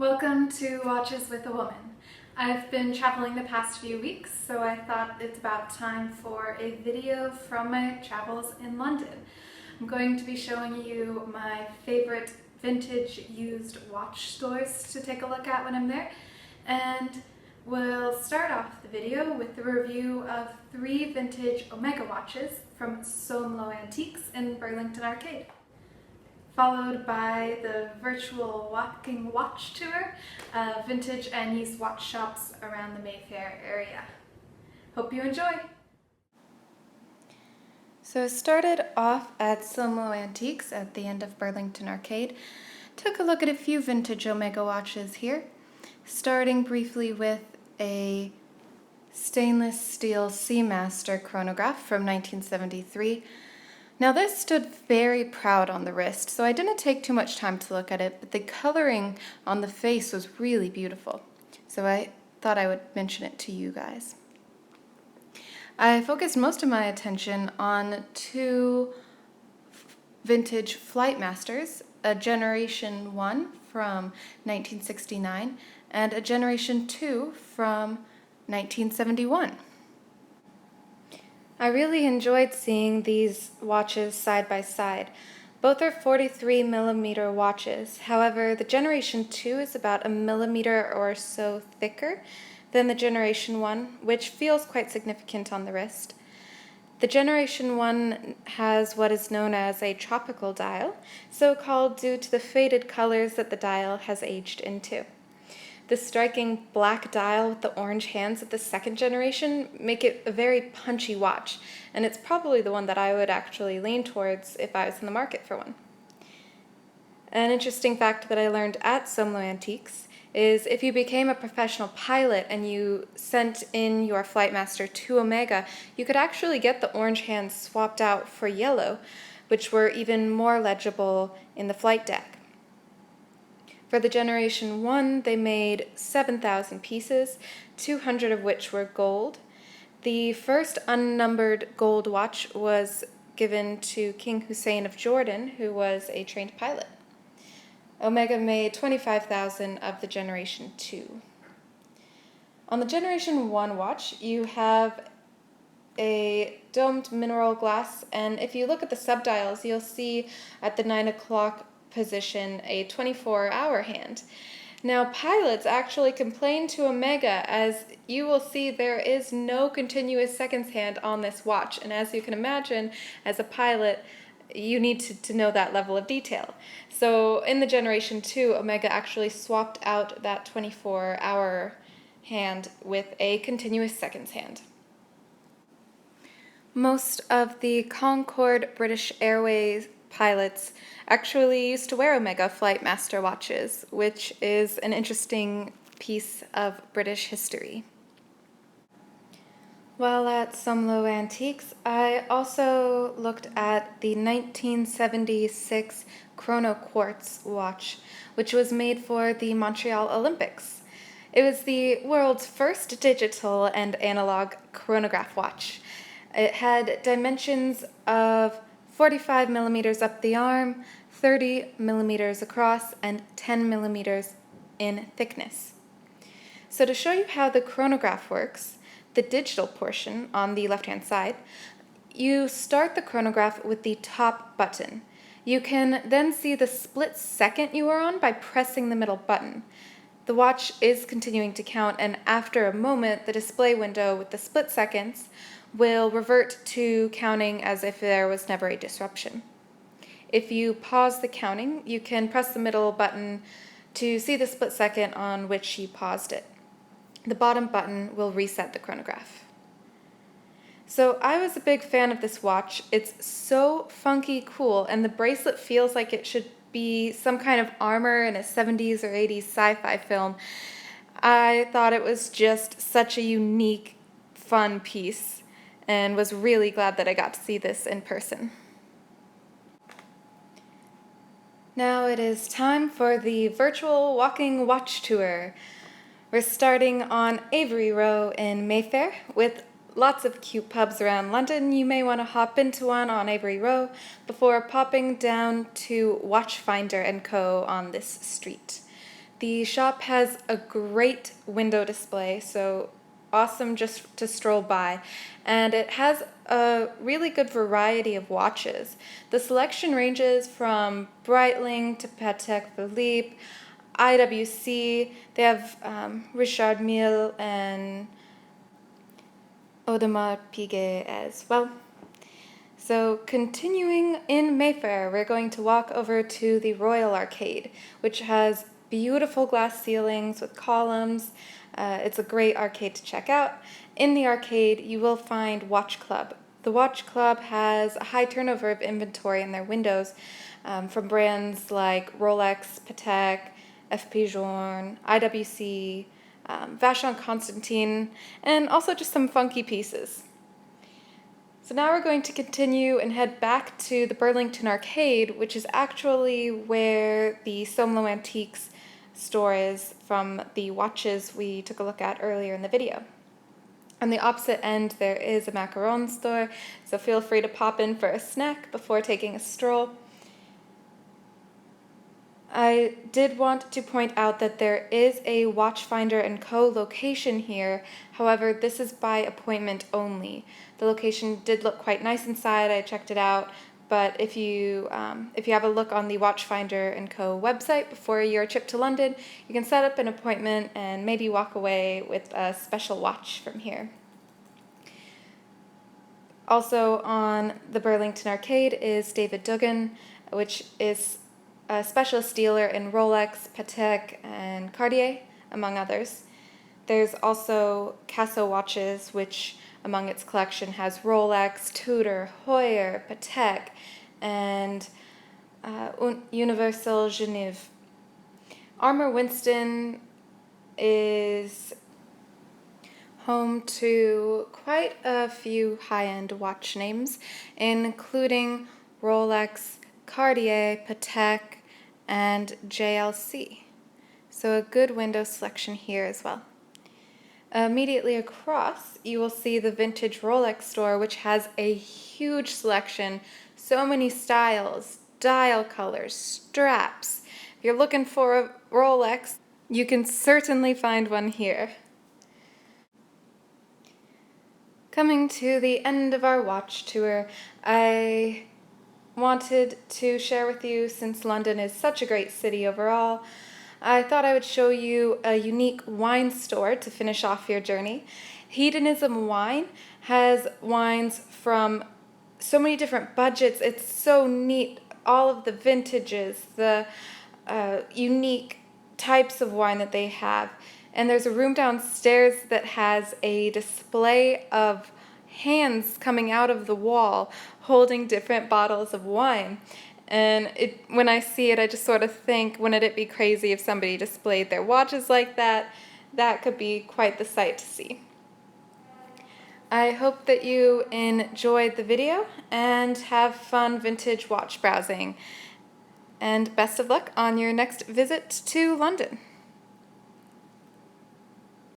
Welcome to Watches with a Woman. I've been traveling the past few weeks, so I thought it's about time for a video from my travels in London. I'm going to be showing you my favorite vintage used watch stores to take a look at when I'm there, and we'll start off the video with the review of 3 vintage Omega watches from Seamaster Antiques in Burlington Arcade, followed by the virtual walking watch tour of vintage and used watch shops around the Mayfair area. Hope you enjoy! So I started off at Seamaster Antiques at the end of Burlington Arcade. Took a look at a few vintage Omega watches here, starting briefly with a stainless steel Seamaster Chronograph from 1973. Now this stood very proud on the wrist, so I didn't take too much time to look at it, but the coloring on the face was really beautiful, so I thought I would mention it to you guys. I focused most of my attention on 2 vintage Flightmasters, a Generation 1 from 1969 and a Generation 2 from 1971. I really enjoyed seeing these watches side by side. Both are 43mm watches. However, the Generation 2 is about a millimeter or so thicker than the Generation 1, which feels quite significant on the wrist. The Generation 1 has what is known as a tropical dial, so called due to the faded colors that the dial has aged into. The striking black dial with the orange hands of the second generation make it a very punchy watch, and it's probably the one that I would actually lean towards if I was in the market for one. An interesting fact that I learned at Seamaster Antiques is if you became a professional pilot and you sent in your Flightmaster to Omega, you could actually get the orange hands swapped out for yellow, which were even more legible in the flight deck. For the Generation 1, they made 7,000 pieces, 200 of which were gold. The first unnumbered gold watch was given to King Hussein of Jordan, who was a trained pilot. Omega made 25,000 of the Generation 2. On the Generation 1 watch, you have a domed mineral glass, and if you look at the subdials, you'll see at the 9 o'clock position a 24-hour hand. Now pilots actually complain to Omega, as you will see there is no continuous seconds hand on this watch, and as you can imagine, as a pilot you need to know that level of detail. So in the Generation 2, Omega actually swapped out that 24-hour hand with a continuous seconds hand. Most of the Concorde British Airways pilots actually used to wear Omega Flightmaster watches, which is an interesting piece of British history. While at Seamaster Antiques, I also looked at the 1976 Chrono-Quartz watch, which was made for the Montreal Olympics. It was the world's first digital and analog chronograph watch. It had dimensions of 45 millimeters up the arm, 30 millimeters across, and 10 millimeters in thickness. So to show you how the chronograph works, the digital portion on the left-hand side, you start the chronograph with the top button. You can then see the split second you are on by pressing the middle button. The watch is continuing to count, and after a moment, the display window with the split seconds will revert to counting as if there was never a disruption. If you pause the counting, you can press the middle button to see the split second on which you paused it. The bottom button will reset the chronograph. So I was a big fan of this watch. It's so funky cool, and the bracelet feels like it should be some kind of armor in a 70s or 80s sci-fi film. I thought it was just such a unique, fun piece, and was really glad that I got to see this in person. Now it is time for the virtual walking watch tour. We're starting on Avery Row in Mayfair. With lots of cute pubs around London, you may want to hop into one on Avery Row before popping down to Watchfinder & Co. on this street. The shop has a great window display, so awesome just to stroll by, and it has a really good variety of watches. The selection ranges from Breitling to Patek Philippe, IWC. They have Richard Mille and Audemars Piguet as well. So continuing in Mayfair, we're going to walk over to the Royal Arcade, which has beautiful glass ceilings with columns. It's a great arcade to check out. In the arcade, you will find Watch Club. The Watch Club has a high turnover of inventory in their windows from brands like Rolex, Patek, FP Journe, IWC, Vacheron Constantin, and also just some funky pieces. So now we're going to continue and head back to the Burlington Arcade, which is actually where the Somlo Antiques store is from the watches we took a look at earlier in the video. On the opposite end, there is a macaron store, so feel free to pop in for a snack before taking a stroll. I did want to point out that there is a Watchfinder & Co. location here. However, this is by appointment only. The location did look quite nice inside. I checked it out. But if you have a look on the Watchfinder & Co. website before your trip to London, you can set up an appointment and maybe walk away with a special watch from here. Also on the Burlington Arcade is David Duggan, which is a specialist dealer in Rolex, Patek, and Cartier, among others. There's also Casso Watches, which among its collection has Rolex, Tudor, Heuer, Patek, and Universal Genève. Armour Winston is home to quite a few high-end watch names, including Rolex, Cartier, Patek, and JLC. So a good window selection here as well. Immediately across, you will see the vintage Rolex store, which has a huge selection, so many styles, dial colors, straps. If you're looking for a Rolex, you can certainly find one here. Coming to the end of our watch tour, I wanted to share with you, since London is such a great city overall, I thought I would show you a unique wine store to finish off your journey. Hedonism Wine has wines from so many different budgets. It's so neat, all of the vintages, the unique types of wine that they have. And there's a room downstairs that has a display of hands coming out of the wall holding different bottles of wine. And when I see it, I just sort of think, wouldn't it be crazy if somebody displayed their watches like that? That could be quite the sight to see. I hope that you enjoyed the video and have fun vintage watch browsing. And best of luck on your next visit to London.